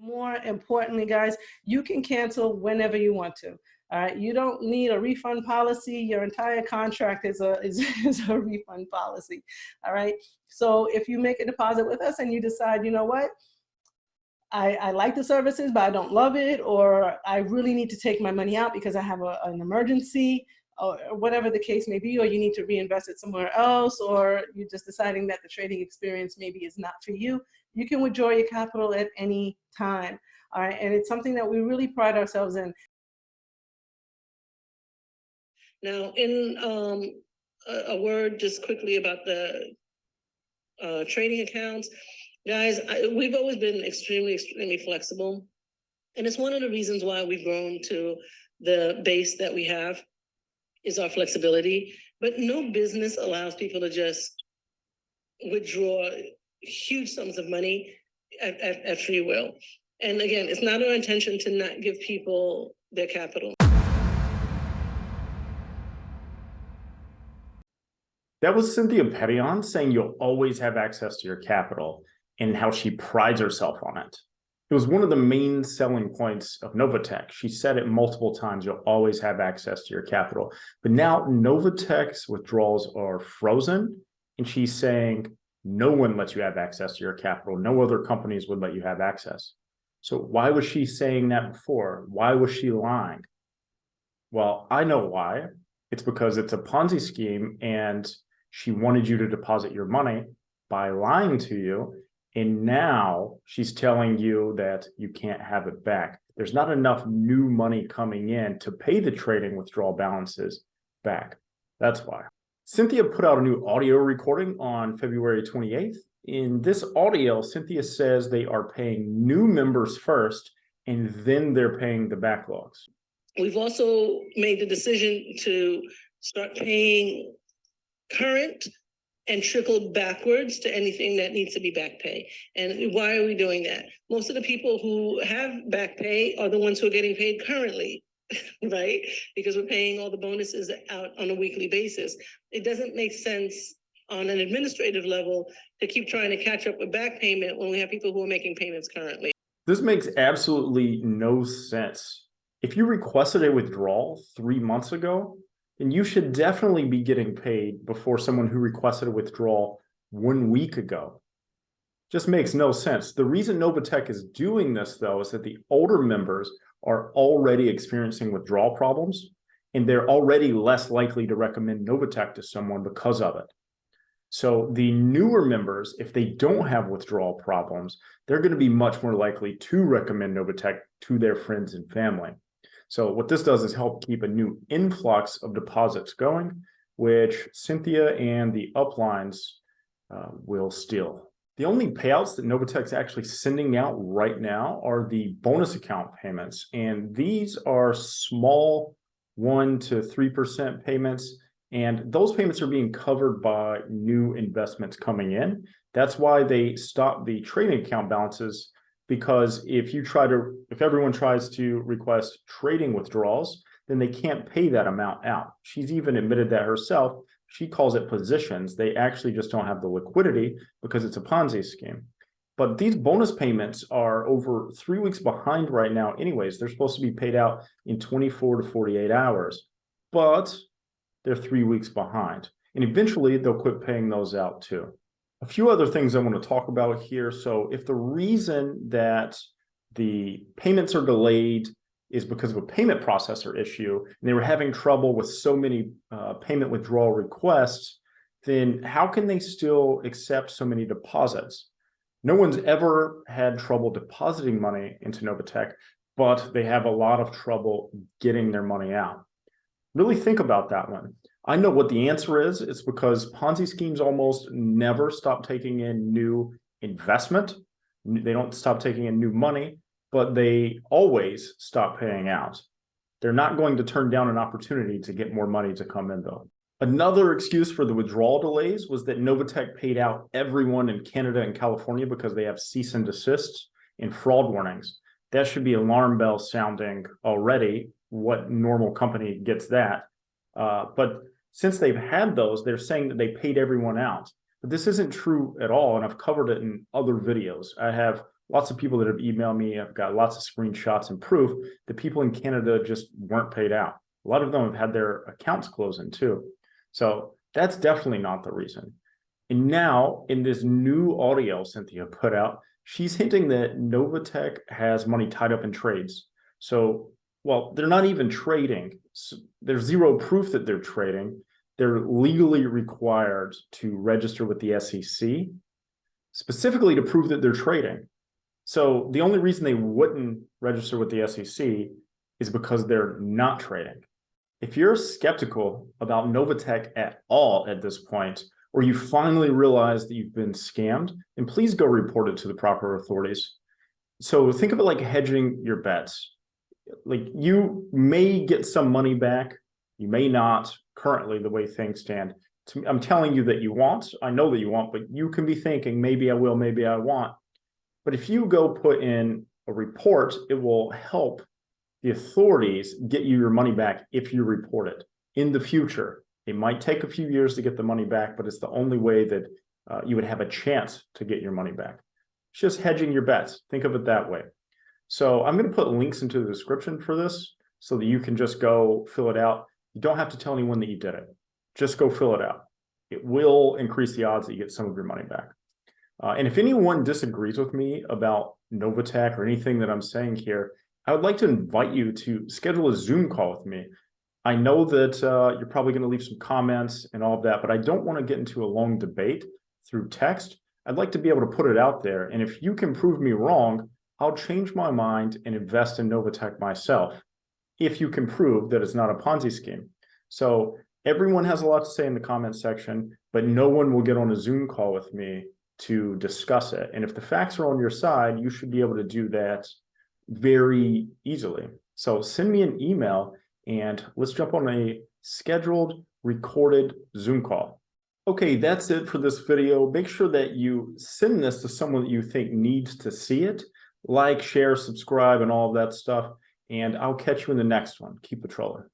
More importantly, guys, you can cancel whenever you want to. All right, you don't need a refund policy. Your entire contract is a refund policy. All right, so if you make a deposit with us and you decide, you know what, I like the services, but I don't love it, or I really need to take my money out because I have an emergency, or whatever the case may be, or you need to reinvest it somewhere else, or you're just deciding that the trading experience maybe is not for you, you can withdraw your capital at any time. All right, and it's something that we really pride ourselves in. Now, in a word just quickly about the trading accounts, guys, we've always been extremely flexible. And it's one of the reasons why we've grown to the base that we have, is our flexibility. But no business allows people to just withdraw huge sums of money at free will. And again, it's not our intention to not give people their capital. That was Cynthia Petion saying you'll always have access to your capital and how she prides herself on it. It was one of the main selling points of NovaTech. She said it multiple times, you'll always have access to your capital. But now NovaTech's withdrawals are frozen, and she's saying no one lets you have access to your capital. No other companies would let you have access. So why was she saying that before? Why was she lying? Well, I know why. It's because it's a Ponzi scheme, and she wanted you to deposit your money by lying to you. And now she's telling you that you can't have it back. There's not enough new money coming in to pay the trading withdrawal balances back. That's why. Cynthia put out a new audio recording on February 28th. In this audio, Cynthia says they are paying new members first, and then they're paying the backlogs. We've also made the decision to start paying current and trickle backwards to anything that needs to be back pay. And why are we doing that? Most of the people who have back pay are the ones who are getting paid currently, right? Because we're paying all the bonuses out on a weekly basis. It doesn't make sense on an administrative level to keep trying to catch up with back payment when we have people who are making payments currently. This makes absolutely no sense. If you requested a withdrawal 3 months ago, then you should definitely be getting paid before someone who requested a withdrawal 1 week ago. Just makes no sense. The reason NovaTech is doing this, though, is that the older members are already experiencing withdrawal problems, and they're already less likely to recommend NovaTech to someone because of it. So the newer members, if they don't have withdrawal problems, they're going to be much more likely to recommend NovaTech to their friends and family. So what this does is help keep a new influx of deposits going, which Cynthia and the uplines will steal. The only payouts that NovaTech's actually sending out right now are the bonus account payments. And these are small 1 to 3% payments. And those payments are being covered by new investments coming in. That's why they stopped the trading account balances, because if everyone tries to request trading withdrawals, then they can't pay that amount out. She's even admitted that herself. She calls it positions. They actually just don't have the liquidity because it's a Ponzi scheme. But these bonus payments are over 3 weeks behind right now anyways. They're supposed to be paid out in 24 to 48 hours, but they're 3 weeks behind. And eventually they'll quit paying those out too. A few other things I want to talk about here. So if the reason that the payments are delayed is because of a payment processor issue, and they were having trouble with so many payment withdrawal requests, then how can they still accept so many deposits? No one's ever had trouble depositing money into NovaTech, but they have a lot of trouble getting their money out. Really think about that one. I know what the answer is. It's because Ponzi schemes almost never stop taking in new investment. They don't stop taking in new money, but they always stop paying out. They're not going to turn down an opportunity to get more money to come in, though. Another excuse for the withdrawal delays was that NovaTech paid out everyone in Canada and California because they have cease and desist and fraud warnings. That should be alarm bells sounding already. What normal company gets that? But since they've had those, they're saying that they paid everyone out. But this isn't true at all, and I've covered it in other videos. I have lots of people that have emailed me. I've got lots of screenshots and proof that people in Canada just weren't paid out. A lot of them have had their accounts closing too. So that's definitely not the reason. And now in this new audio Cynthia put out, she's hinting that NovaTech has money tied up in trades. So, well, they're not even trading. So there's zero proof that they're trading. They're legally required to register with the SEC, specifically to prove that they're trading. So the only reason they wouldn't register with the SEC is because they're not trading. If you're skeptical about NovaTech at all at this point, or you finally realize that you've been scammed, then please go report it to the proper authorities. So think of it like hedging your bets. Like, you may get some money back, you may not currently the way things stand. I'm telling you that you want, I know that you want, but you can be thinking, maybe I will, maybe I won't. But if you go put in a report, it will help the authorities get you your money back if you report it in the future. It might take a few years to get the money back, but it's the only way that you would have a chance to get your money back. It's just hedging your bets. Think of it that way. So I'm going to put links into the description for this so that you can just go fill it out. You don't have to tell anyone that you did it. Just go fill it out. It will increase the odds that you get some of your money back. And if anyone disagrees with me about NovaTech or anything that I'm saying here, I would like to invite you to schedule a Zoom call with me. I know that you're probably going to leave some comments and all of that, but I don't want to get into a long debate through text. I'd like to be able to put it out there. And if you can prove me wrong, I'll change my mind and invest in NovaTech myself, if you can prove that it's not a Ponzi scheme. So everyone has a lot to say in the comment section, but no one will get on a Zoom call with me to discuss it. And if the facts are on your side, you should be able to do that very easily. So send me an email and let's jump on a scheduled recorded Zoom call. Okay, that's it for this video. Make sure that you send this to someone that you think needs to see it. Like, share, subscribe, and all of that stuff. And I'll catch you in the next one. Keep patrolling.